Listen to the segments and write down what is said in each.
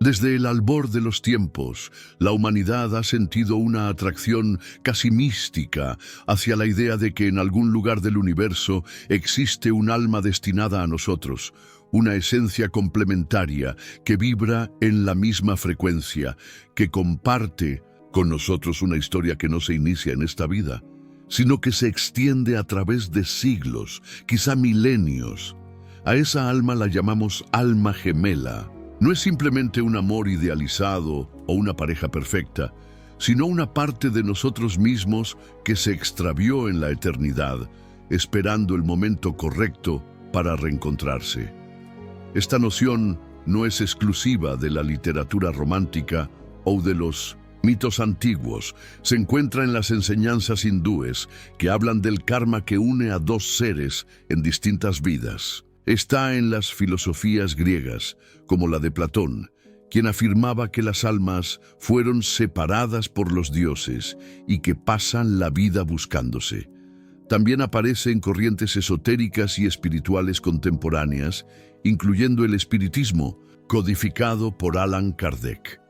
Desde el albor de los tiempos, la humanidad ha sentido una atracción casi mística hacia la idea de que en algún lugar del universo existe un alma destinada a nosotros, una esencia complementaria que vibra en la misma frecuencia, que comparte con nosotros una historia que no se inicia en esta vida, sino que se extiende a través de siglos, quizá milenios. A esa alma la llamamos alma gemela. No es simplemente un amor idealizado o una pareja perfecta, sino una parte de nosotros mismos que se extravió en la eternidad, esperando el momento correcto para reencontrarse. Esta noción no es exclusiva de la literatura romántica o de los mitos antiguos. Se encuentra en las enseñanzas hindúes que hablan del karma que une a dos seres en distintas vidas. Está en las filosofías griegas, como la de Platón, quien afirmaba que las almas fueron separadas por los dioses y que pasan la vida buscándose. También aparece en corrientes esotéricas y espirituales contemporáneas, incluyendo el espiritismo, codificado por Allan Kardec.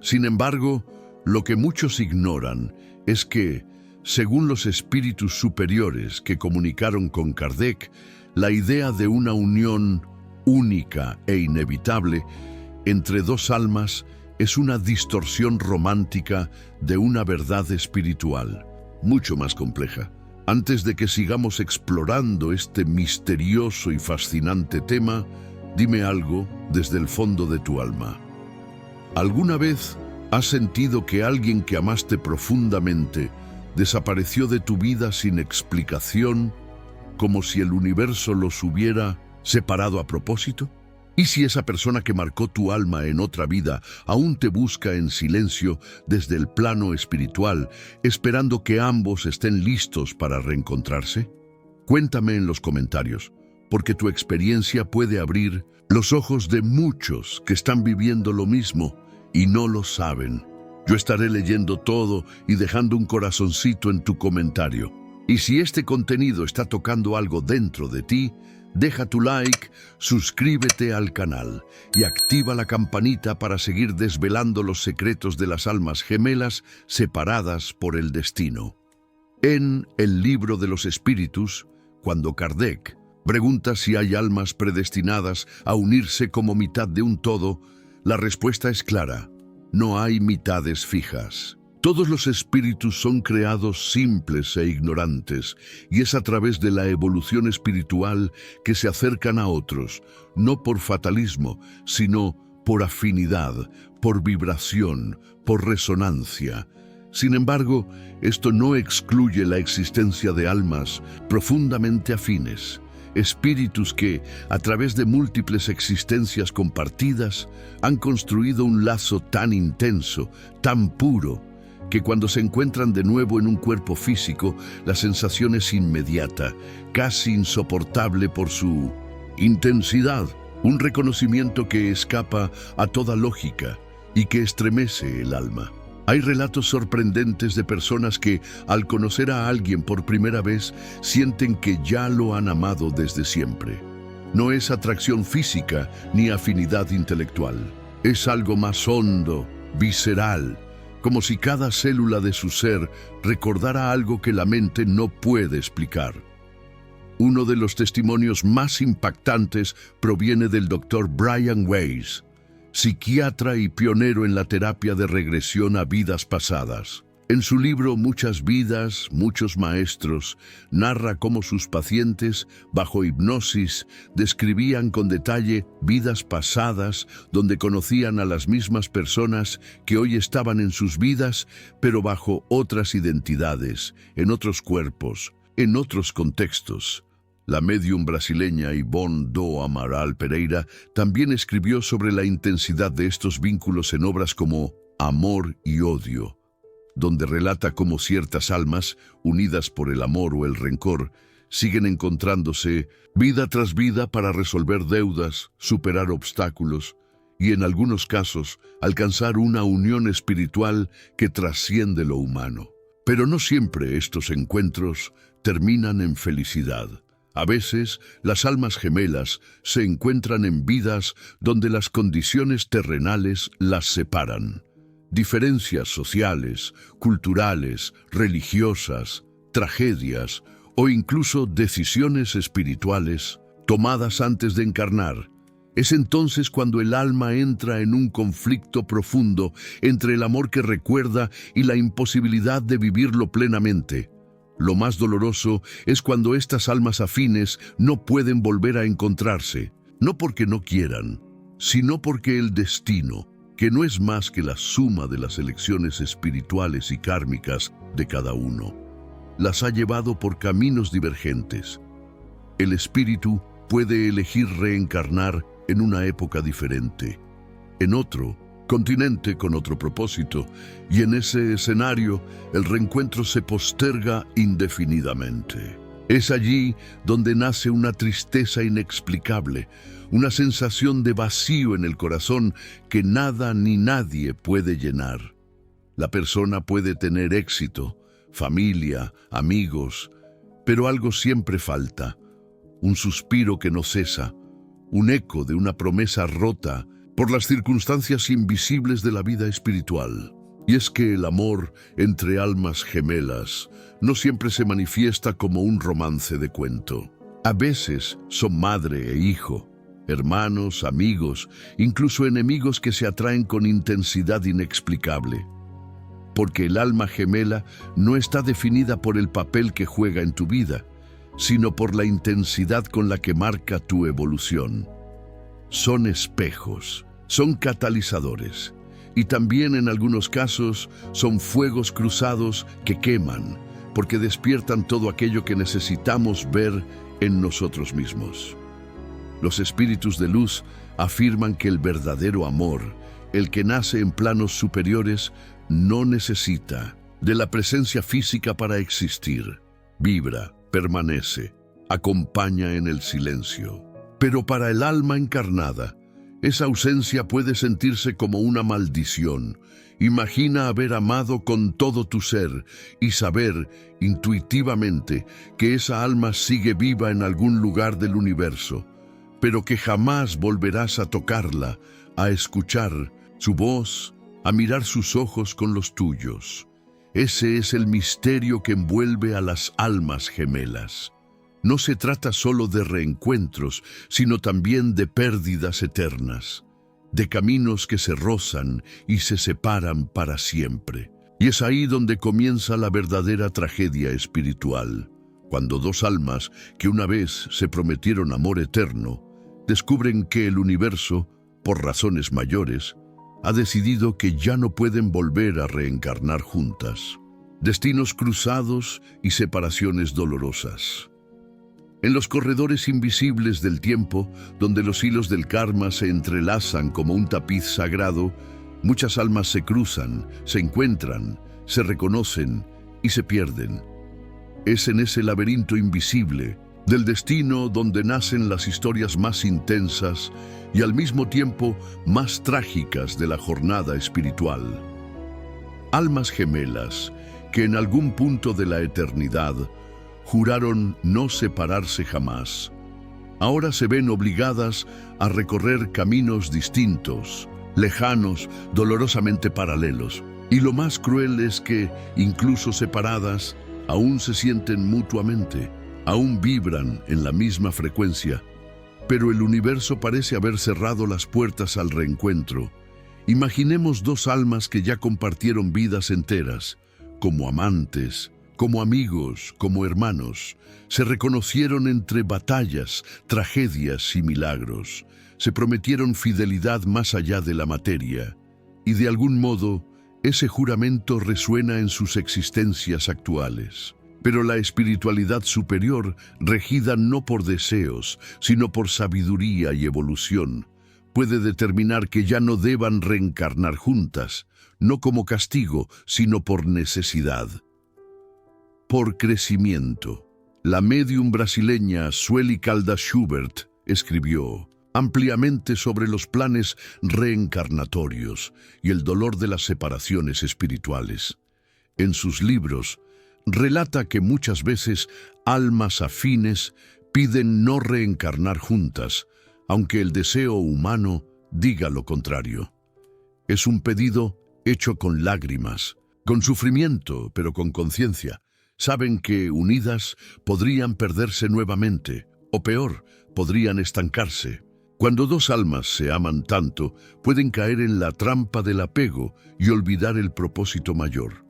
Sin embargo, lo que muchos ignoran es que, según los espíritus superiores que comunicaron con Kardec, la idea de una unión única e inevitable entre dos almas es una distorsión romántica de una verdad espiritual, mucho más compleja. Antes de que sigamos explorando este misterioso y fascinante tema, dime algo desde el fondo de tu alma. ¿Alguna vez has sentido que alguien que amaste profundamente desapareció de tu vida sin explicación, como si el universo los hubiera separado a propósito? ¿Y si esa persona que marcó tu alma en otra vida aún te busca en silencio desde el plano espiritual, esperando que ambos estén listos para reencontrarse? Cuéntame en los comentarios, porque tu experiencia puede abrir los ojos de muchos que están viviendo lo mismo y no lo saben. Yo estaré leyendo todo y dejando un corazoncito en tu comentario. Y si este contenido está tocando algo dentro de ti, deja tu like, suscríbete al canal y activa la campanita para seguir desvelando los secretos de las almas gemelas separadas por el destino. En El libro de los espíritus, cuando Kardec pregunta si hay almas predestinadas a unirse como mitad de un todo, la respuesta es clara: no hay mitades fijas. Todos los espíritus son creados simples e ignorantes, y es a través de la evolución espiritual que se acercan a otros, no por fatalismo, sino por afinidad, por vibración, por resonancia. Sin embargo, esto no excluye la existencia de almas profundamente afines, espíritus que, a través de múltiples existencias compartidas, han construido un lazo tan intenso, tan puro, que cuando se encuentran de nuevo en un cuerpo físico, la sensación es inmediata, casi insoportable por su intensidad, un reconocimiento que escapa a toda lógica y que estremece el alma. Hay relatos sorprendentes de personas que, al conocer a alguien por primera vez, sienten que ya lo han amado desde siempre. No es atracción física ni afinidad intelectual, es algo más hondo, visceral, como si cada célula de su ser recordara algo que la mente no puede explicar. Uno de los testimonios más impactantes proviene del Dr. Brian Weiss, psiquiatra y pionero en la terapia de regresión a vidas pasadas. En su libro Muchas vidas, muchos maestros, narra cómo sus pacientes, bajo hipnosis, describían con detalle vidas pasadas donde conocían a las mismas personas que hoy estaban en sus vidas, pero bajo otras identidades, en otros cuerpos, en otros contextos. La médium brasileña Ivonne do Amaral Pereira también escribió sobre la intensidad de estos vínculos en obras como Amor y Odio, donde relata cómo ciertas almas, unidas por el amor o el rencor, siguen encontrándose vida tras vida para resolver deudas, superar obstáculos y, en algunos casos, alcanzar una unión espiritual que trasciende lo humano. Pero no siempre estos encuentros terminan en felicidad. A veces, las almas gemelas se encuentran en vidas donde las condiciones terrenales las separan. Diferencias sociales, culturales, religiosas, tragedias o incluso decisiones espirituales tomadas antes de encarnar. Es entonces cuando el alma entra en un conflicto profundo entre el amor que recuerda y la imposibilidad de vivirlo plenamente. Lo más doloroso es cuando estas almas afines no pueden volver a encontrarse, no porque no quieran, sino porque el destino, que no es más que la suma de las elecciones espirituales y kármicas de cada uno, las ha llevado por caminos divergentes. El espíritu puede elegir reencarnar en una época diferente, en otro continente con otro propósito, y en ese escenario el reencuentro se posterga indefinidamente. Es allí donde nace una tristeza inexplicable, una sensación de vacío en el corazón que nada ni nadie puede llenar. La persona puede tener éxito, familia, amigos, pero algo siempre falta, un suspiro que no cesa, un eco de una promesa rota por las circunstancias invisibles de la vida espiritual. Y es que el amor entre almas gemelas no siempre se manifiesta como un romance de cuento. A veces son madre e hijo, hermanos, amigos, incluso enemigos que se atraen con intensidad inexplicable. Porque el alma gemela no está definida por el papel que juega en tu vida, sino por la intensidad con la que marca tu evolución. Son espejos, son catalizadores, y también en algunos casos son fuegos cruzados que queman, porque despiertan todo aquello que necesitamos ver en nosotros mismos. Los espíritus de luz afirman que el verdadero amor, el que nace en planos superiores, no necesita de la presencia física para existir. Vibra, permanece, acompaña en el silencio. Pero para el alma encarnada, esa ausencia puede sentirse como una maldición. Imagina haber amado con todo tu ser y saber intuitivamente que esa alma sigue viva en algún lugar del universo, pero que jamás volverás a tocarla, a escuchar su voz, a mirar sus ojos con los tuyos. Ese es el misterio que envuelve a las almas gemelas. No se trata solo de reencuentros, sino también de pérdidas eternas, de caminos que se rozan y se separan para siempre. Y es ahí donde comienza la verdadera tragedia espiritual, cuando dos almas que una vez se prometieron amor eterno, descubren que el universo, por razones mayores, ha decidido que ya no pueden volver a reencarnar juntas. Destinos cruzados y separaciones dolorosas. En los corredores invisibles del tiempo, donde los hilos del karma se entrelazan como un tapiz sagrado, muchas almas se cruzan, se encuentran, se reconocen y se pierden. Es en ese laberinto invisible del destino donde nacen las historias más intensas y al mismo tiempo más trágicas de la jornada espiritual. Almas gemelas que en algún punto de la eternidad juraron no separarse jamás, ahora se ven obligadas a recorrer caminos distintos, lejanos, dolorosamente paralelos. Y lo más cruel es que, incluso separadas, aún se sienten mutuamente, aún vibran en la misma frecuencia. Pero el universo parece haber cerrado las puertas al reencuentro. Imaginemos dos almas que ya compartieron vidas enteras, como amantes, como amigos, como hermanos. Se reconocieron entre batallas, tragedias y milagros. Se prometieron fidelidad más allá de la materia. Y de algún modo, ese juramento resuena en sus existencias actuales. Pero la espiritualidad superior, regida no por deseos, sino por sabiduría y evolución, puede determinar que ya no deban reencarnar juntas, no como castigo, sino por necesidad. Por crecimiento. La médium brasileña Sueli Caldas Schubert escribió ampliamente sobre los planes reencarnatorios y el dolor de las separaciones espirituales. En sus libros, relata que muchas veces almas afines piden no reencarnar juntas, aunque el deseo humano diga lo contrario. Es un pedido hecho con lágrimas, con sufrimiento, pero con conciencia. Saben que, unidas, podrían perderse nuevamente, o peor, podrían estancarse. Cuando dos almas se aman tanto, pueden caer en la trampa del apego y olvidar el propósito mayor,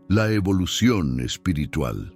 la evolución espiritual.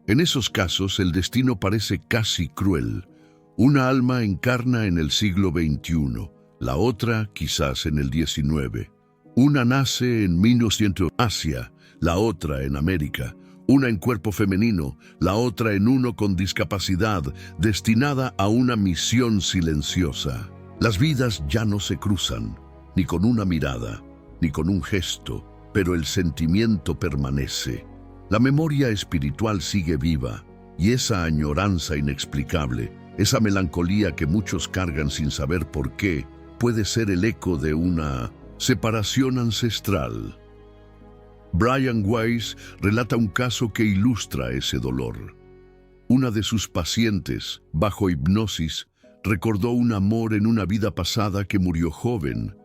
En esos casos, el destino parece casi cruel. Una alma encarna en el siglo XXI, la otra quizás en el XIX. Una nace en 1900 Asia, la otra en América. Una en cuerpo femenino, la otra en uno con discapacidad, destinada a una misión silenciosa. Las vidas ya no se cruzan, ni con una mirada, ni con un gesto, pero el sentimiento permanece. La memoria espiritual sigue viva, y esa añoranza inexplicable, esa melancolía que muchos cargan sin saber por qué, puede ser el eco de una separación ancestral. Brian Weiss relata un caso que ilustra ese dolor. Una de sus pacientes, bajo hipnosis, recordó un amor en una vida pasada que murió joven,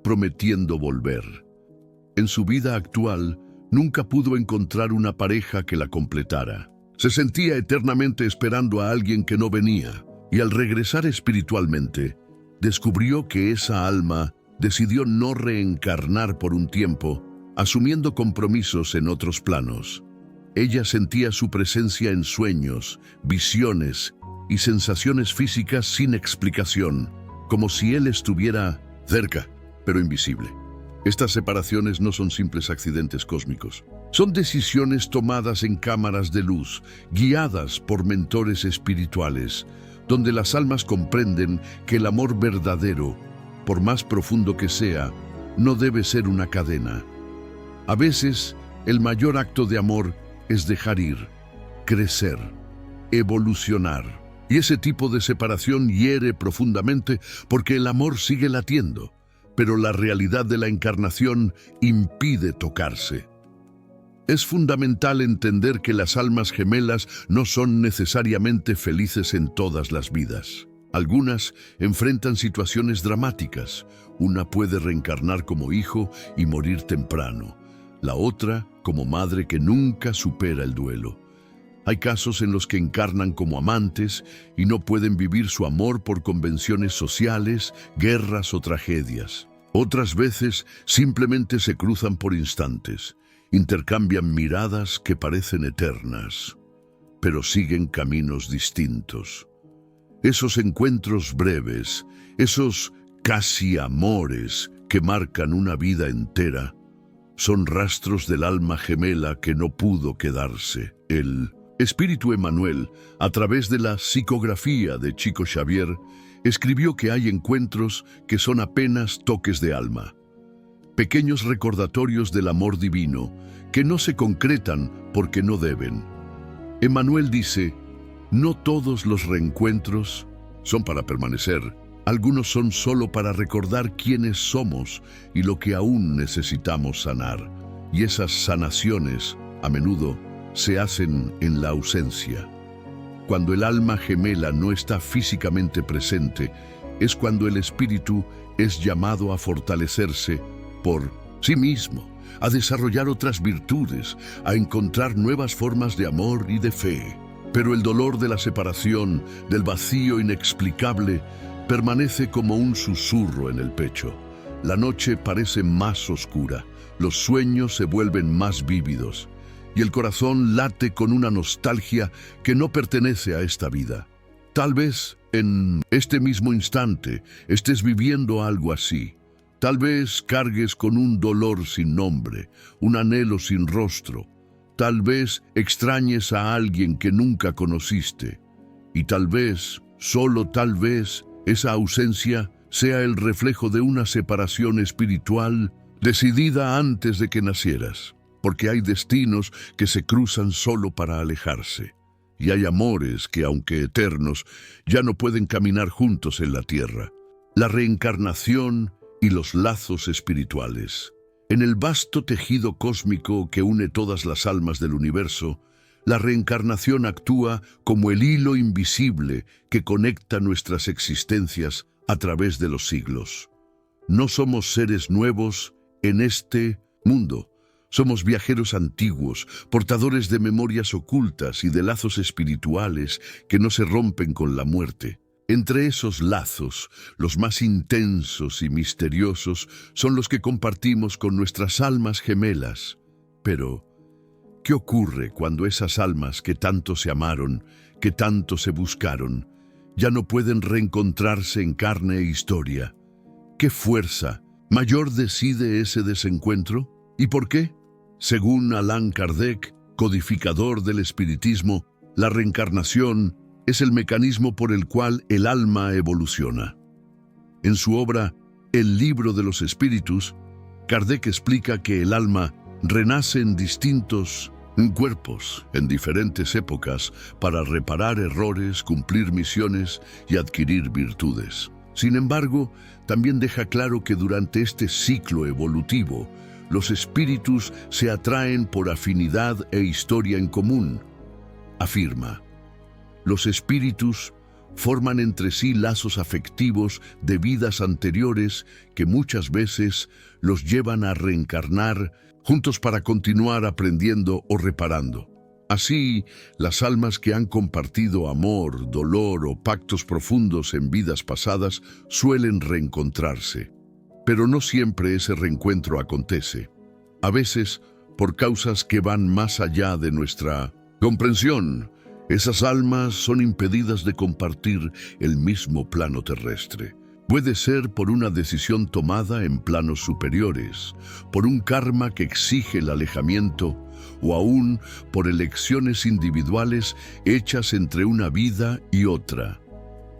prometiendo volver. En su vida actual, nunca pudo encontrar una pareja que la completara. Se sentía eternamente esperando a alguien que no venía, y al regresar espiritualmente, descubrió que esa alma decidió no reencarnar por un tiempo, asumiendo compromisos en otros planos. Ella sentía su presencia en sueños, visiones y sensaciones físicas sin explicación, como si él estuviera cerca, pero invisible. Estas separaciones no son simples accidentes cósmicos. Son decisiones tomadas en cámaras de luz, guiadas por mentores espirituales, donde las almas comprenden que el amor verdadero, por más profundo que sea, no debe ser una cadena. A veces, el mayor acto de amor es dejar ir, crecer, evolucionar. Y ese tipo de separación hiere profundamente porque el amor sigue latiendo, pero la realidad de la encarnación impide tocarse. Es fundamental entender que las almas gemelas no son necesariamente felices en todas las vidas. Algunas enfrentan situaciones dramáticas. Una puede reencarnar como hijo y morir temprano. La otra como madre que nunca supera el duelo. Hay casos en los que encarnan como amantes y no pueden vivir su amor por convenciones sociales, guerras o tragedias. Otras veces simplemente se cruzan por instantes, intercambian miradas que parecen eternas, pero siguen caminos distintos. Esos encuentros breves, esos casi amores que marcan una vida entera, son rastros del alma gemela que no pudo quedarse. El Espíritu Emmanuel, a través de la psicografía de Chico Xavier, escribió que hay encuentros que son apenas toques de alma, pequeños recordatorios del amor divino que no se concretan porque no deben. Emmanuel dice, no todos los reencuentros son para permanecer, algunos son solo para recordar quiénes somos y lo que aún necesitamos sanar, y esas sanaciones, a menudo, se hacen en la ausencia. Cuando el alma gemela no está físicamente presente, es cuando el espíritu es llamado a fortalecerse por sí mismo, a desarrollar otras virtudes, a encontrar nuevas formas de amor y de fe. Pero el dolor de la separación, del vacío inexplicable, permanece como un susurro en el pecho. La noche parece más oscura, los sueños se vuelven más vívidos, y el corazón late con una nostalgia que no pertenece a esta vida. Tal vez en este mismo instante estés viviendo algo así. Tal vez cargues con un dolor sin nombre, un anhelo sin rostro. Tal vez extrañes a alguien que nunca conociste. Y tal vez, solo tal vez, esa ausencia sea el reflejo de una separación espiritual decidida antes de que nacieras. Porque hay destinos que se cruzan solo para alejarse. Y hay amores que, aunque eternos, ya no pueden caminar juntos en la tierra. La reencarnación y los lazos espirituales. En el vasto tejido cósmico que une todas las almas del universo, La reencarnación actúa como el hilo invisible que conecta nuestras existencias a través de los siglos. No somos seres nuevos en este mundo. Somos viajeros antiguos, portadores de memorias ocultas y de lazos espirituales que no se rompen con la muerte. Entre esos lazos, los más intensos y misteriosos son los que compartimos con nuestras almas gemelas. Pero, ¿qué ocurre cuando esas almas que tanto se amaron, que tanto se buscaron, ya no pueden reencontrarse en carne e historia? ¿Qué fuerza mayor decide ese desencuentro? ¿Y por qué? Según Allan Kardec, codificador del espiritismo, la reencarnación es el mecanismo por el cual el alma evoluciona. En su obra El libro de los espíritus, Kardec explica que el alma renace en distintos cuerpos, en diferentes épocas, para reparar errores, cumplir misiones y adquirir virtudes. Sin embargo, también deja claro que durante este ciclo evolutivo, los espíritus se atraen por afinidad e historia en común. Afirma: los espíritus forman entre sí lazos afectivos de vidas anteriores que muchas veces los llevan a reencarnar juntos para continuar aprendiendo o reparando. Así, las almas que han compartido amor, dolor o pactos profundos en vidas pasadas suelen reencontrarse. Pero no siempre ese reencuentro acontece. A veces, por causas que van más allá de nuestra comprensión, esas almas son impedidas de compartir el mismo plano terrestre. Puede ser por una decisión tomada en planos superiores, por un karma que exige el alejamiento, o aún por elecciones individuales hechas entre una vida y otra.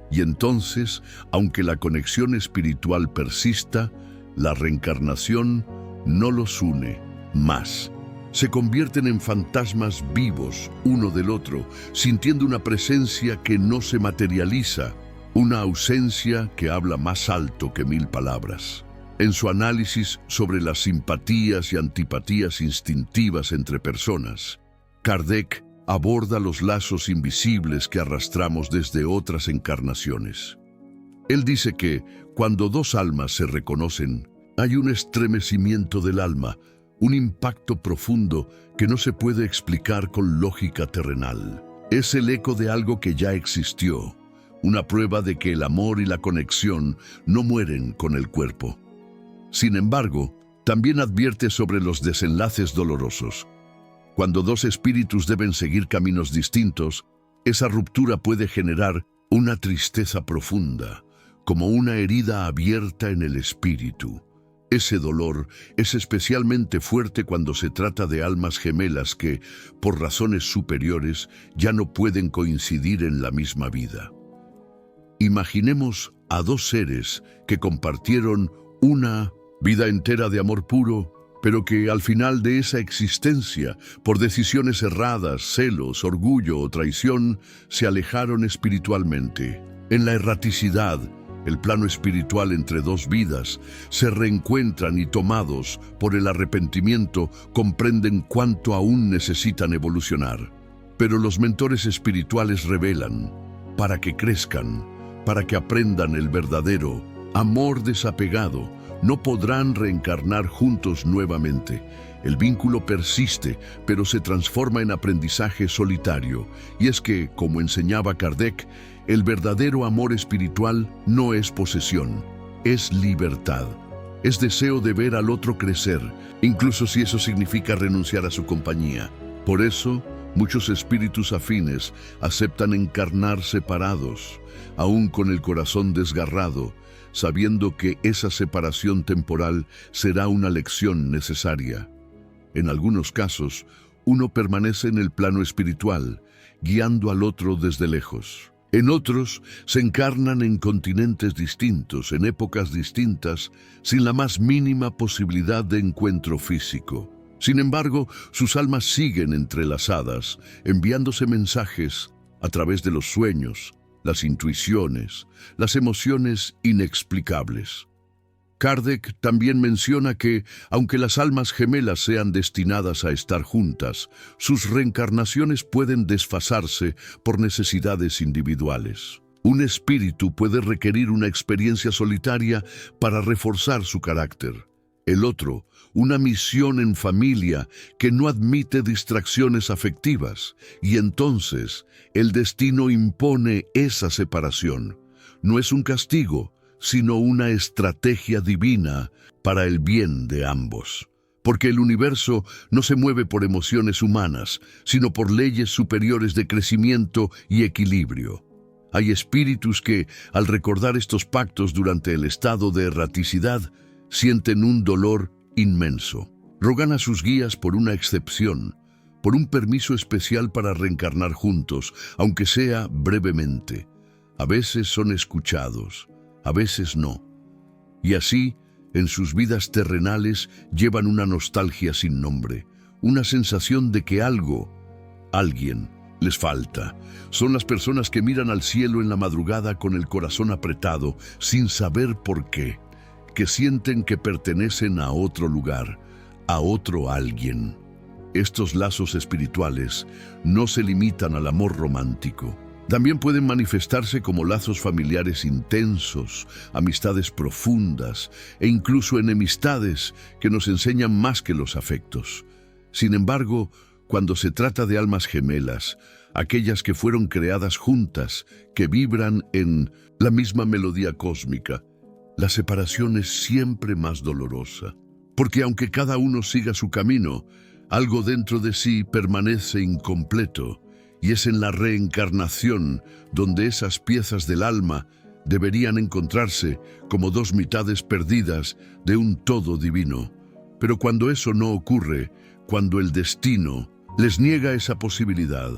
Y entonces, aunque la conexión espiritual persista, la reencarnación no los une más. Se convierten en fantasmas vivos uno del otro, sintiendo una presencia que no se materializa, una ausencia que habla más alto que 1000 palabras. En su análisis sobre las simpatías y antipatías instintivas entre personas, Kardec aborda los lazos invisibles que arrastramos desde otras encarnaciones. Él dice que, cuando dos almas se reconocen, hay un estremecimiento del alma, un impacto profundo que no se puede explicar con lógica terrenal. Es el eco de algo que ya existió, una prueba de que el amor y la conexión no mueren con el cuerpo. Sin embargo, también advierte sobre los desenlaces dolorosos. Cuando dos espíritus deben seguir caminos distintos, esa ruptura puede generar una tristeza profunda, como una herida abierta en el espíritu. Ese dolor es especialmente fuerte cuando se trata de almas gemelas que, por razones superiores, ya no pueden coincidir en la misma vida. Imaginemos a dos seres que compartieron una vida entera de amor puro, pero que al final de esa existencia, por decisiones erradas, celos, orgullo o traición, se alejaron espiritualmente. En la erraticidad, el plano espiritual entre dos vidas, se reencuentran y, tomados por el arrepentimiento, comprenden cuánto aún necesitan evolucionar. Pero los mentores espirituales revelan, para que crezcan, para que aprendan el verdadero amor desapegado, no podrán reencarnar juntos nuevamente. El vínculo persiste, pero se transforma en aprendizaje solitario. Y es que, como enseñaba Kardec, el verdadero amor espiritual no es posesión, es libertad. Es deseo de ver al otro crecer, incluso si eso significa renunciar a su compañía. Por eso, muchos espíritus afines aceptan encarnar separados, aún con el corazón desgarrado, sabiendo que esa separación temporal será una lección necesaria. En algunos casos, uno permanece en el plano espiritual, guiando al otro desde lejos. En otros, se encarnan en continentes distintos, en épocas distintas, sin la más mínima posibilidad de encuentro físico. Sin embargo, sus almas siguen entrelazadas, enviándose mensajes a través de los sueños, las intuiciones, las emociones inexplicables. Kardec también menciona que, aunque las almas gemelas sean destinadas a estar juntas, sus reencarnaciones pueden desfasarse por necesidades individuales. Un espíritu puede requerir una experiencia solitaria para reforzar su carácter. El otro, una misión en familia que no admite distracciones afectivas, y entonces el destino impone esa separación. No es un castigo, sino una estrategia divina para el bien de ambos. Porque el universo no se mueve por emociones humanas, sino por leyes superiores de crecimiento y equilibrio. Hay espíritus que, al recordar estos pactos durante el estado de erraticidad, sienten un dolor inmenso. Rogan a sus guías por una excepción, por un permiso especial para reencarnar juntos, aunque sea brevemente. A veces son escuchados, a veces no. Y así, en sus vidas terrenales, llevan una nostalgia sin nombre, una sensación de que alguien, les falta. Son las personas que miran al cielo en la madrugada con el corazón apretado, sin saber por qué, que sienten que pertenecen a otro lugar, a otro alguien. Estos lazos espirituales no se limitan al amor romántico. También pueden manifestarse como lazos familiares intensos, amistades profundas e incluso enemistades que nos enseñan más que los afectos. Sin embargo, cuando se trata de almas gemelas, aquellas que fueron creadas juntas, que vibran en la misma melodía cósmica, la separación es siempre más dolorosa. Porque aunque cada uno siga su camino, algo dentro de sí permanece incompleto. Y es en la reencarnación donde esas piezas del alma deberían encontrarse como dos mitades perdidas de un todo divino. Pero cuando eso no ocurre, cuando el destino les niega esa posibilidad,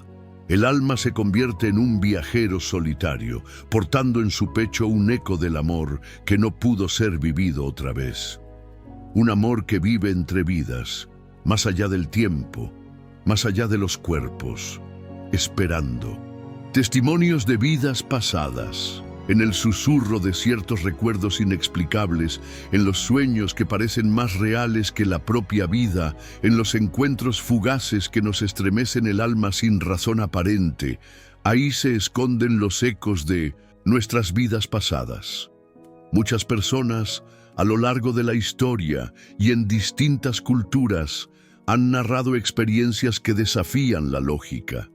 el alma se convierte en un viajero solitario, portando en su pecho un eco del amor que no pudo ser vivido otra vez. Un amor que vive entre vidas, más allá del tiempo, más allá de los cuerpos, esperando. Testimonios de vidas pasadas, en el susurro de ciertos recuerdos inexplicables, en los sueños que parecen más reales que la propia vida, en los encuentros fugaces que nos estremecen el alma sin razón aparente. Ahí se esconden los ecos de nuestras vidas pasadas. Muchas personas, a lo largo de la historia y en distintas culturas, han narrado experiencias que desafían la lógica.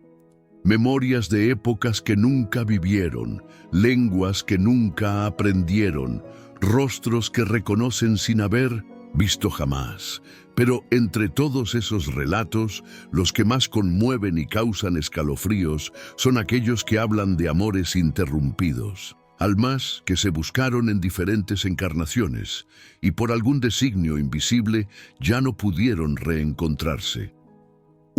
Memorias de épocas que nunca vivieron, lenguas que nunca aprendieron, rostros que reconocen sin haber visto jamás. Pero entre todos esos relatos, los que más conmueven y causan escalofríos son aquellos que hablan de amores interrumpidos. Almas que se buscaron en diferentes encarnaciones y por algún designio invisible ya no pudieron reencontrarse.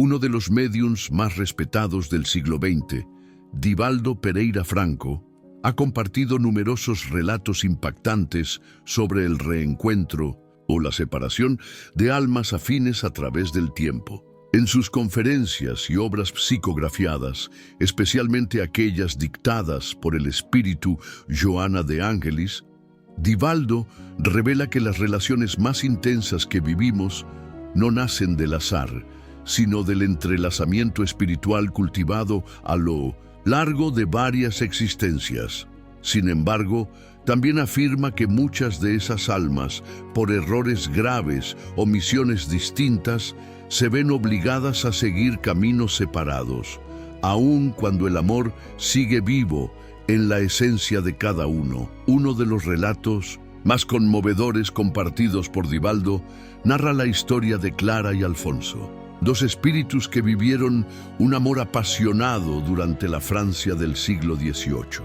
Uno de los médiums más respetados del siglo XX, Divaldo Pereira Franco, ha compartido numerosos relatos impactantes sobre el reencuentro o la separación de almas afines a través del tiempo. En sus conferencias y obras psicografiadas, especialmente aquellas dictadas por el espíritu Joana de Angelis, Divaldo revela que las relaciones más intensas que vivimos no nacen del azar, sino del entrelazamiento espiritual cultivado a lo largo de varias existencias. Sin embargo, también afirma que muchas de esas almas, por errores graves o misiones distintas, se ven obligadas a seguir caminos separados, aun cuando el amor sigue vivo en la esencia de cada uno. Uno de los relatos más conmovedores compartidos por Divaldo narra la historia de Clara y Alfonso, dos espíritus que vivieron un amor apasionado durante la Francia del siglo XVIII.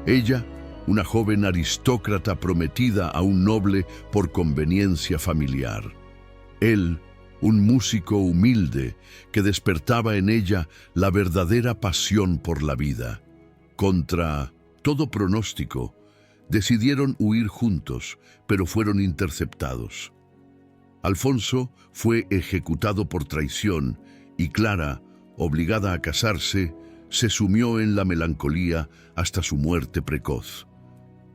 Ella, una joven aristócrata prometida a un noble por conveniencia familiar. Él, un músico humilde que despertaba en ella la verdadera pasión por la vida. Contra todo pronóstico, decidieron huir juntos, pero fueron interceptados. Alfonso fue ejecutado por traición y Clara, obligada a casarse, se sumió en la melancolía hasta su muerte precoz.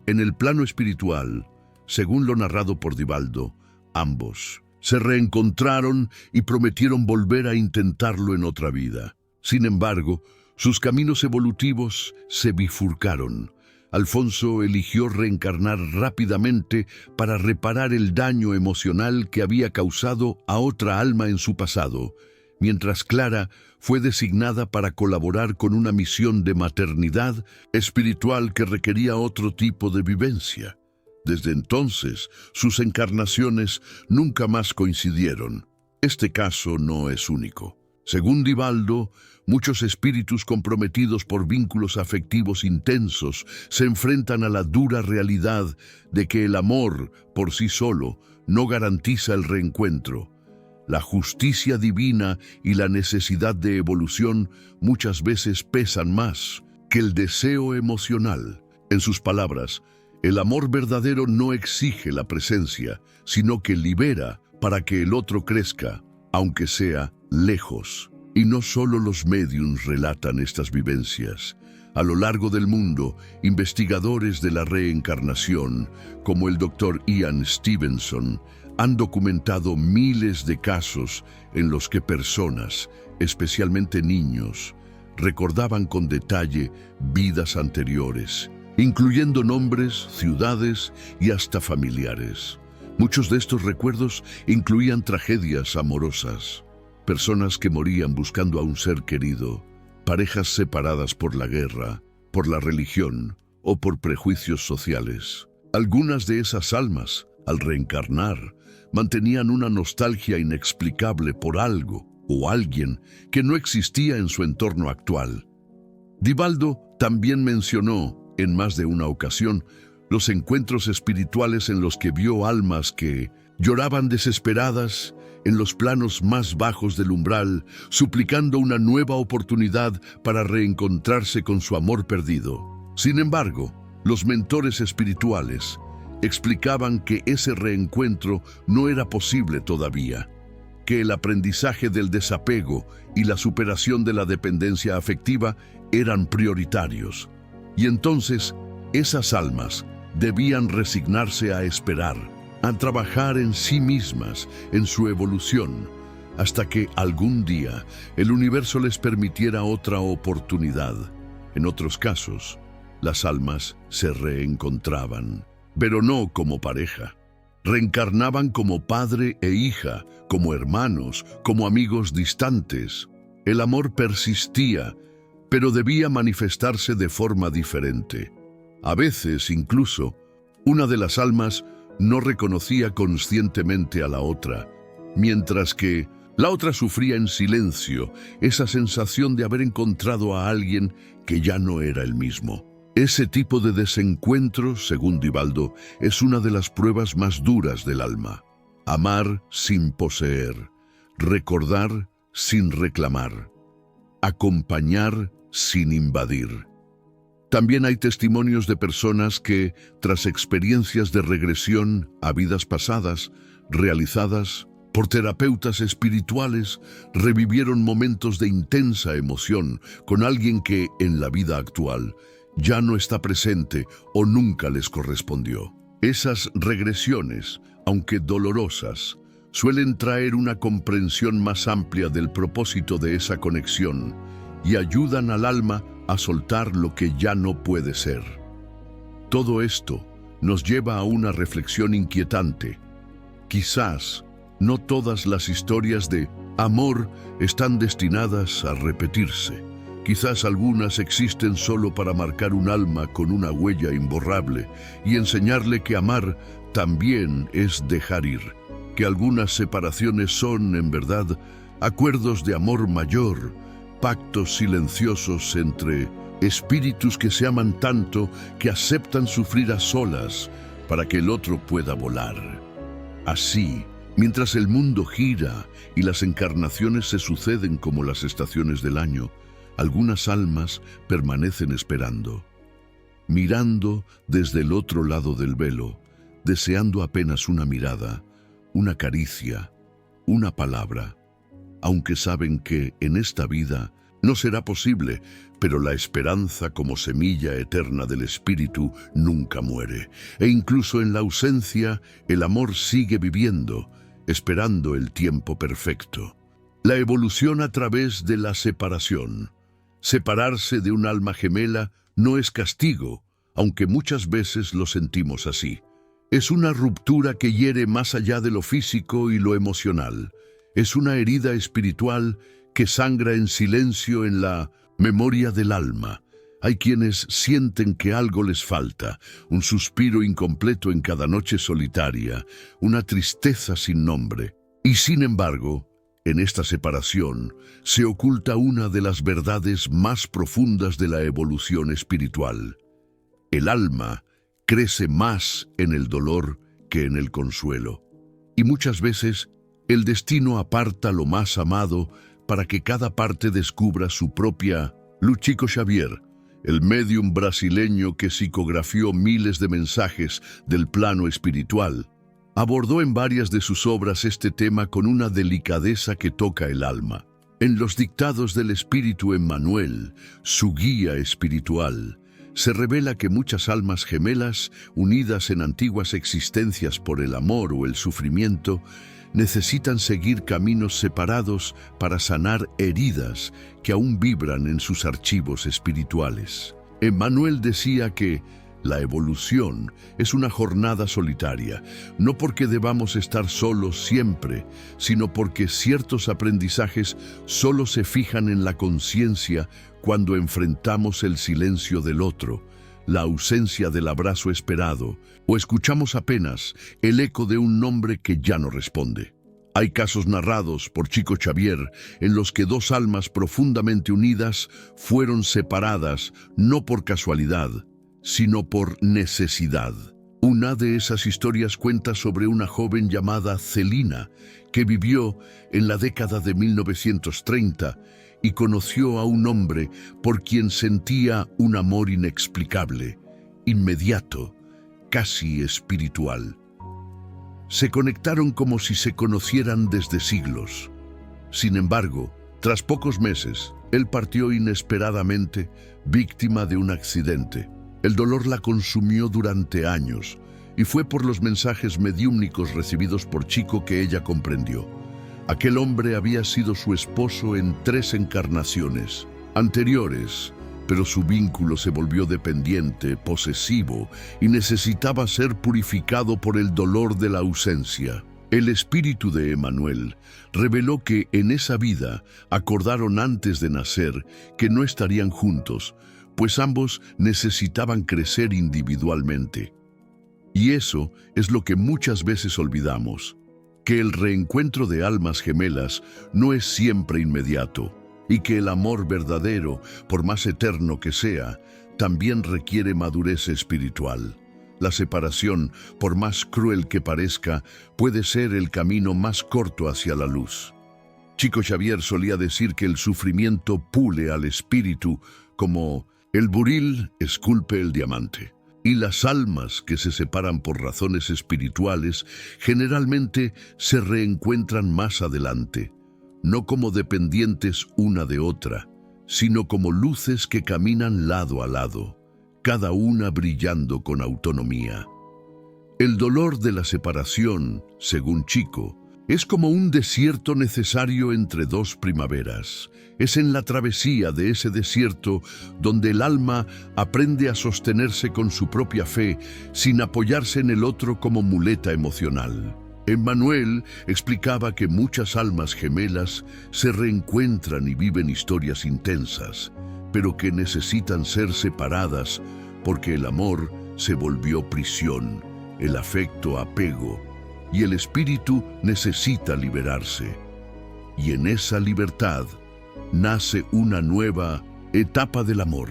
En el plano espiritual, Según lo narrado por Divaldo, ambos se reencontraron y prometieron volver a intentarlo en otra vida. Sin embargo, sus caminos evolutivos se bifurcaron. Alfonso eligió reencarnar rápidamente para reparar el daño emocional que había causado a otra alma en su pasado, mientras Clara fue designada para colaborar con una misión de maternidad espiritual que requería otro tipo de vivencia. Desde entonces, sus encarnaciones nunca más coincidieron. Este caso no es único. Según Divaldo, muchos espíritus comprometidos por vínculos afectivos intensos se enfrentan a la dura realidad de que el amor, por sí solo, no garantiza el reencuentro. La justicia divina y la necesidad de evolución muchas veces pesan más que el deseo emocional. En sus palabras, el amor verdadero no exige la presencia, sino que libera para que el otro crezca, aunque sea lejos. Y no solo los médiums relatan estas vivencias. A lo largo del mundo, investigadores de la reencarnación, como el Dr. Ian Stevenson, han documentado miles de casos en los que personas, especialmente niños, recordaban con detalle vidas anteriores, incluyendo nombres, ciudades y hasta familiares. Muchos de estos recuerdos incluían tragedias amorosas, personas que morían buscando a un ser querido, parejas separadas por la guerra, por la religión o por prejuicios sociales. Algunas de esas almas, al reencarnar, mantenían una nostalgia inexplicable por algo o alguien que no existía en su entorno actual. Divaldo también mencionó, en más de una ocasión, los encuentros espirituales en los que vio almas que lloraban desesperadas en los planos más bajos del umbral, suplicando una nueva oportunidad para reencontrarse con su amor perdido. Sin embargo, los mentores espirituales explicaban que ese reencuentro no era posible todavía, que el aprendizaje del desapego y la superación de la dependencia afectiva eran prioritarios. Y entonces, esas almas debían resignarse a esperar, a trabajar en sí mismas, en su evolución, hasta que algún día el universo les permitiera otra oportunidad. En otros casos, las almas se reencontraban, pero no como pareja. Reencarnaban como padre e hija, como hermanos, como amigos distantes. El amor persistía, pero debía manifestarse de forma diferente. A veces, incluso, una de las almas no reconocía conscientemente a la otra, mientras que la otra sufría en silencio esa sensación de haber encontrado a alguien que ya no era el mismo. Ese tipo de desencuentro, según Divaldo, es una de las pruebas más duras del alma. Amar sin poseer, recordar sin reclamar, acompañar sin invadir. También hay testimonios de personas que, tras experiencias de regresión a vidas pasadas, realizadas por terapeutas espirituales, revivieron momentos de intensa emoción con alguien que, en la vida actual, ya no está presente o nunca les correspondió. Esas regresiones, aunque dolorosas, suelen traer una comprensión más amplia del propósito de esa conexión y ayudan al alma a soltar lo que ya no puede ser. Todo esto nos lleva a una reflexión inquietante. Quizás no todas las historias de amor están destinadas a repetirse. Quizás algunas existen solo para marcar un alma con una huella imborrable y enseñarle que amar también es dejar ir, que algunas separaciones son, en verdad, acuerdos de amor mayor, pactos silenciosos entre espíritus que se aman tanto que aceptan sufrir a solas para que el otro pueda volar. Así, mientras el mundo gira y las encarnaciones se suceden como las estaciones del año, algunas almas permanecen esperando, mirando desde el otro lado del velo, deseando apenas una mirada, una caricia, una palabra, aunque saben que en esta vida No será posible, pero la esperanza como semilla eterna del espíritu nunca muere, e incluso en la ausencia el amor sigue viviendo, esperando el tiempo perfecto. La evolución a través de la separación. Separarse de un alma gemela no es castigo, aunque muchas veces lo sentimos así. Es una ruptura que hiere más allá de lo físico y lo emocional. Es una herida espiritual que sangra en silencio en la memoria del alma. Hay quienes sienten que algo les falta, un suspiro incompleto en cada noche solitaria, una tristeza sin nombre. Y sin embargo, en esta separación se oculta una de las verdades más profundas de la evolución espiritual. El alma crece más en el dolor que en el consuelo. Y muchas veces el destino aparta lo más amado para que cada parte descubra su propia luz. Chico Xavier, el médium brasileño que psicografió miles de mensajes del plano espiritual, abordó en varias de sus obras este tema con una delicadeza que toca el alma. En los dictados del Espíritu Emmanuel, su guía espiritual, se revela que muchas almas gemelas, unidas en antiguas existencias por el amor o el sufrimiento, necesitan seguir caminos separados para sanar heridas que aún vibran en sus archivos espirituales. Emmanuel decía que la evolución es una jornada solitaria, no porque debamos estar solos siempre, sino porque ciertos aprendizajes solo se fijan en la conciencia cuando enfrentamos el silencio del otro, la ausencia del abrazo esperado, o escuchamos apenas el eco de un nombre que ya no responde. Hay casos narrados por Chico Xavier en los que dos almas profundamente unidas fueron separadas no por casualidad, sino por necesidad. Una de esas historias cuenta sobre una joven llamada Celina, que vivió en la década de 1930 y conoció a un hombre por quien sentía un amor inexplicable, inmediato, casi espiritual. Se conectaron como si se conocieran desde siglos. Sin embargo, tras pocos meses, él partió inesperadamente, víctima de un accidente. El dolor la consumió durante años, y fue por los mensajes mediúmnicos recibidos por Chico que ella comprendió. Aquel hombre había sido su esposo en 3 encarnaciones anteriores, pero su vínculo se volvió dependiente, posesivo, y necesitaba ser purificado por el dolor de la ausencia. El espíritu de Emmanuel reveló que en esa vida acordaron antes de nacer que no estarían juntos, pues ambos necesitaban crecer individualmente. Y eso es lo que muchas veces olvidamos, que el reencuentro de almas gemelas no es siempre inmediato, y que el amor verdadero, por más eterno que sea, también requiere madurez espiritual. La separación, por más cruel que parezca, puede ser el camino más corto hacia la luz. Chico Xavier solía decir que el sufrimiento pule al espíritu como el buril esculpe el diamante. Y las almas que se separan por razones espirituales generalmente se reencuentran más adelante, no como dependientes una de otra, sino como luces que caminan lado a lado, cada una brillando con autonomía. El dolor de la separación, según Chico, es como un desierto necesario entre 2 primaveras. Es en la travesía de ese desierto donde el alma aprende a sostenerse con su propia fe sin apoyarse en el otro como muleta emocional. Emmanuel explicaba que muchas almas gemelas se reencuentran y viven historias intensas, pero que necesitan ser separadas porque el amor se volvió prisión, el afecto apego, y el espíritu necesita liberarse. Y en esa libertad nace una nueva etapa del amor,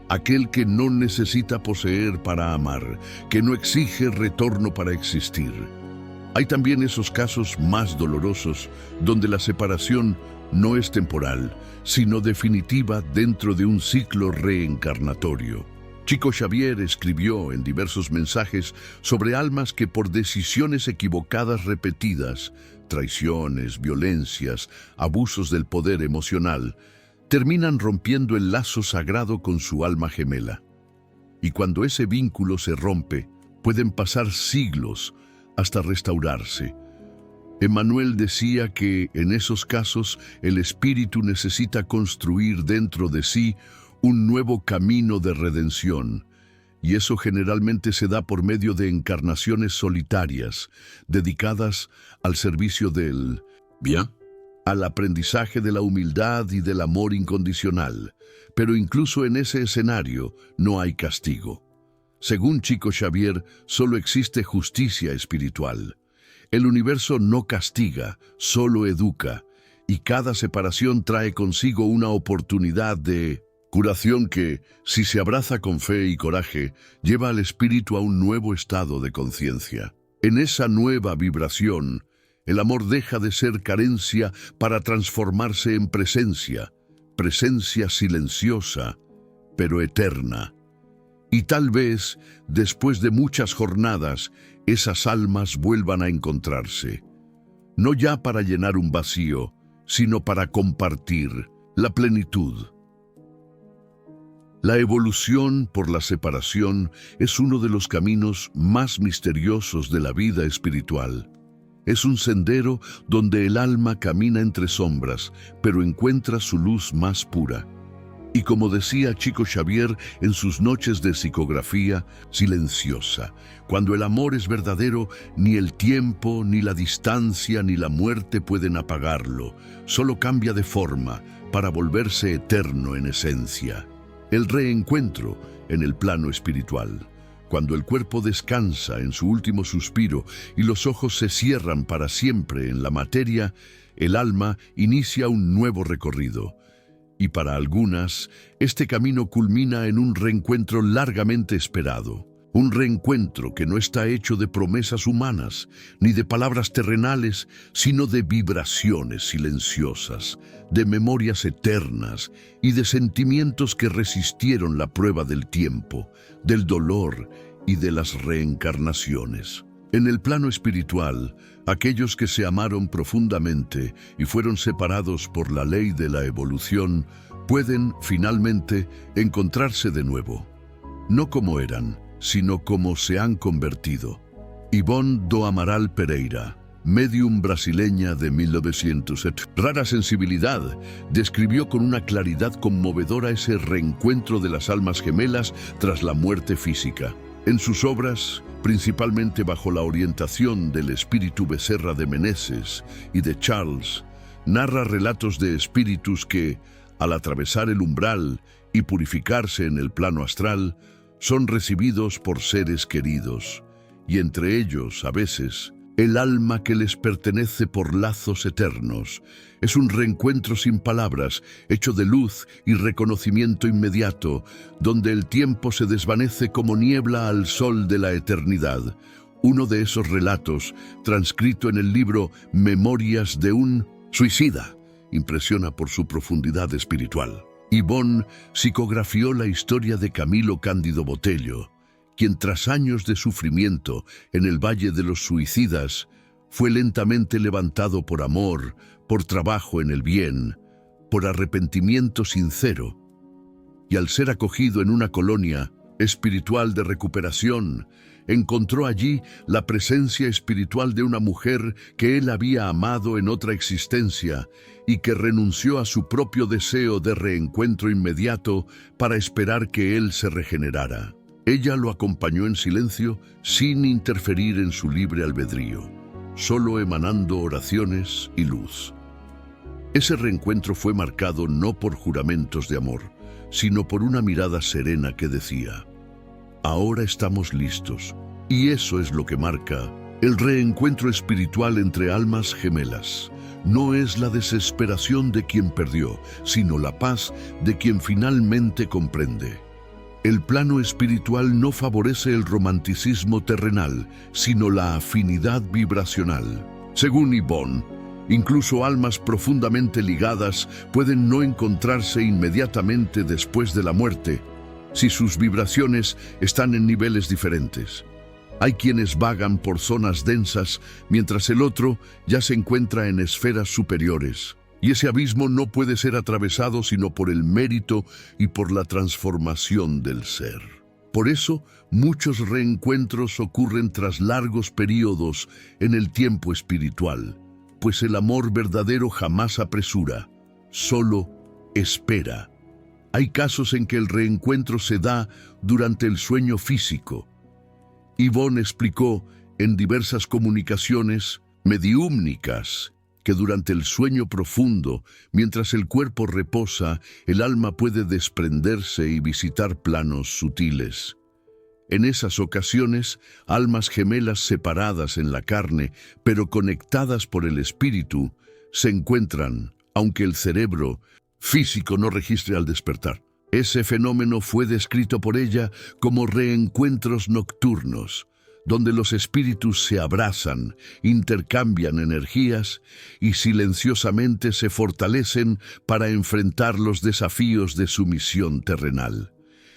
aquel que no necesita poseer para amar, que no exige retorno para existir. Hay también esos casos más dolorosos donde la separación no es temporal, sino definitiva dentro de un ciclo reencarnatorio. Chico Xavier escribió en diversos mensajes sobre almas que por decisiones equivocadas repetidas, traiciones, violencias, abusos del poder emocional, terminan rompiendo el lazo sagrado con su alma gemela. Y cuando ese vínculo se rompe, pueden pasar siglos hasta restaurarse. Emmanuel decía que en esos casos el espíritu necesita construir dentro de sí un nuevo camino de redención, y eso generalmente se da por medio de encarnaciones solitarias, dedicadas al servicio del bien, al aprendizaje de la humildad y del amor incondicional. Pero incluso en ese escenario no hay castigo. Según Chico Xavier, solo existe justicia espiritual. El universo no castiga, solo educa, y cada separación trae consigo una oportunidad de curación que, si se abraza con fe y coraje, lleva al espíritu a un nuevo estado de conciencia. En esa nueva vibración, el amor deja de ser carencia para transformarse en presencia, presencia silenciosa, pero eterna. Y tal vez, después de muchas jornadas, esas almas vuelvan a encontrarse, no ya para llenar un vacío, sino para compartir la plenitud. La evolución por la separación es uno de los caminos más misteriosos de la vida espiritual. Es un sendero donde el alma camina entre sombras, pero encuentra su luz más pura. Y como decía Chico Xavier en sus noches de psicografía, silenciosa, cuando el amor es verdadero, ni el tiempo, ni la distancia, ni la muerte pueden apagarlo, solo cambia de forma para volverse eterno en esencia. El reencuentro en el plano espiritual, cuando el cuerpo descansa en su último suspiro y los ojos se cierran para siempre en la materia, el alma inicia un nuevo recorrido. Y para algunas, este camino culmina en un reencuentro largamente esperado. Un reencuentro que no está hecho de promesas humanas, ni de palabras terrenales, sino de vibraciones silenciosas, de memorias eternas y de sentimientos que resistieron la prueba del tiempo, del dolor y de las reencarnaciones. En el plano espiritual, aquellos que se amaron profundamente y fueron separados por la ley de la evolución pueden, finalmente, encontrarse de nuevo. No como eran, sino como se han convertido. Ivonne do Amaral Pereira, médium brasileña de 1907, rara sensibilidad, describió con una claridad conmovedora ese reencuentro de las almas gemelas tras la muerte física. En sus obras, principalmente bajo la orientación del espíritu Becerra de Meneses y de Charles, narra relatos de espíritus que, al atravesar el umbral y purificarse en el plano astral, son recibidos por seres queridos, y entre ellos, a veces, el alma que les pertenece por lazos eternos. Es un reencuentro sin palabras, hecho de luz y reconocimiento inmediato, donde el tiempo se desvanece como niebla al sol de la eternidad. Uno de esos relatos, transcrito en el libro Memorias de un suicida, impresiona por su profundidad espiritual. Ivonne psicografió la historia de Camilo Cándido Botelho, quien tras años de sufrimiento en el Valle de los Suicidas, fue lentamente levantado por amor, por trabajo en el bien, por arrepentimiento sincero, y al ser acogido en una colonia espiritual de recuperación, encontró allí la presencia espiritual de una mujer que él había amado en otra existencia y que renunció a su propio deseo de reencuentro inmediato para esperar que él se regenerara. Ella lo acompañó en silencio, sin interferir en su libre albedrío, solo emanando oraciones y luz. Ese reencuentro fue marcado no por juramentos de amor, sino por una mirada serena que decía: ahora estamos listos. Y eso es lo que marca el reencuentro espiritual entre almas gemelas. No es la desesperación de quien perdió, sino la paz de quien finalmente comprende. El plano espiritual no favorece el romanticismo terrenal, sino la afinidad vibracional. Según Ivonne, incluso almas profundamente ligadas pueden no encontrarse inmediatamente después de la muerte, si sus vibraciones están en niveles diferentes. Hay quienes vagan por zonas densas, mientras el otro ya se encuentra en esferas superiores. Y ese abismo no puede ser atravesado sino por el mérito y por la transformación del ser. Por eso, muchos reencuentros ocurren tras largos períodos en el tiempo espiritual, pues el amor verdadero jamás apresura, solo espera. Hay casos en que el reencuentro se da durante el sueño físico. Yvonne explicó en diversas comunicaciones mediúmnicas que durante el sueño profundo, mientras el cuerpo reposa, el alma puede desprenderse y visitar planos sutiles. En esas ocasiones, almas gemelas separadas en la carne, pero conectadas por el espíritu, se encuentran, aunque el cerebro físico no registre al despertar. Ese fenómeno fue descrito por ella como reencuentros nocturnos, donde los espíritus se abrazan, intercambian energías y silenciosamente se fortalecen para enfrentar los desafíos de su misión terrenal.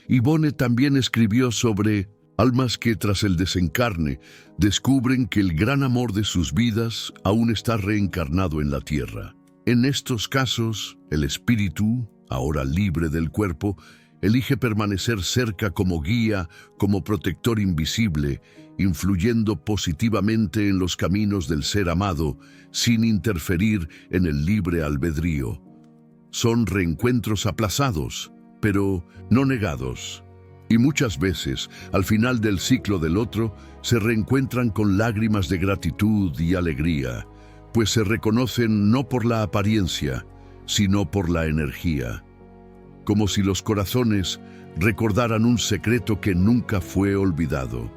Yvonne también escribió sobre almas que tras el desencarne descubren que el gran amor de sus vidas aún está reencarnado en la tierra. En estos casos, el espíritu, ahora libre del cuerpo, elige permanecer cerca como guía, como protector invisible, influyendo positivamente en los caminos del ser amado, sin interferir en el libre albedrío. Son reencuentros aplazados, pero no negados. Y muchas veces, al final del ciclo del otro, se reencuentran con lágrimas de gratitud y alegría, pues se reconocen no por la apariencia, sino por la energía, como si los corazones recordaran un secreto que nunca fue olvidado.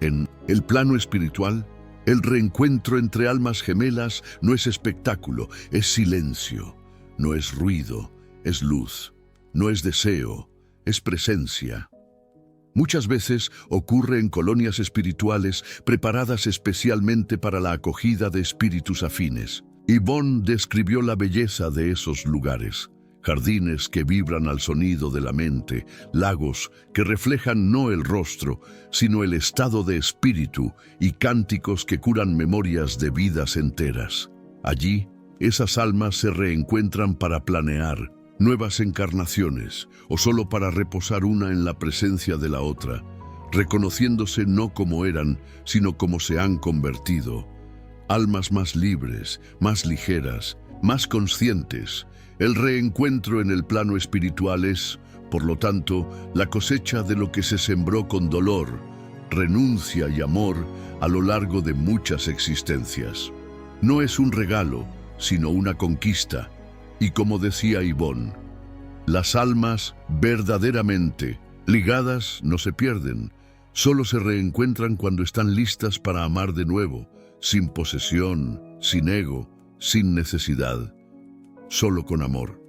En el plano espiritual, el reencuentro entre almas gemelas no es espectáculo, es silencio, no es ruido, es luz, no es deseo, es presencia. Muchas veces ocurre en colonias espirituales preparadas especialmente para la acogida de espíritus afines. Yvonne describió la belleza de esos lugares. Jardines que vibran al sonido de la mente, lagos que reflejan no el rostro, sino el estado de espíritu y cánticos que curan memorias de vidas enteras. Allí, esas almas se reencuentran para planear nuevas encarnaciones o solo para reposar una en la presencia de la otra, reconociéndose no como eran, sino como se han convertido. Almas más libres, más ligeras, más conscientes. El reencuentro en el plano espiritual es, por lo tanto, la cosecha de lo que se sembró con dolor, renuncia y amor a lo largo de muchas existencias. No es un regalo, sino una conquista. Y como decía Yvonne, las almas verdaderamente ligadas no se pierden, solo se reencuentran cuando están listas para amar de nuevo, sin posesión, sin ego, sin necesidad, solo con amor.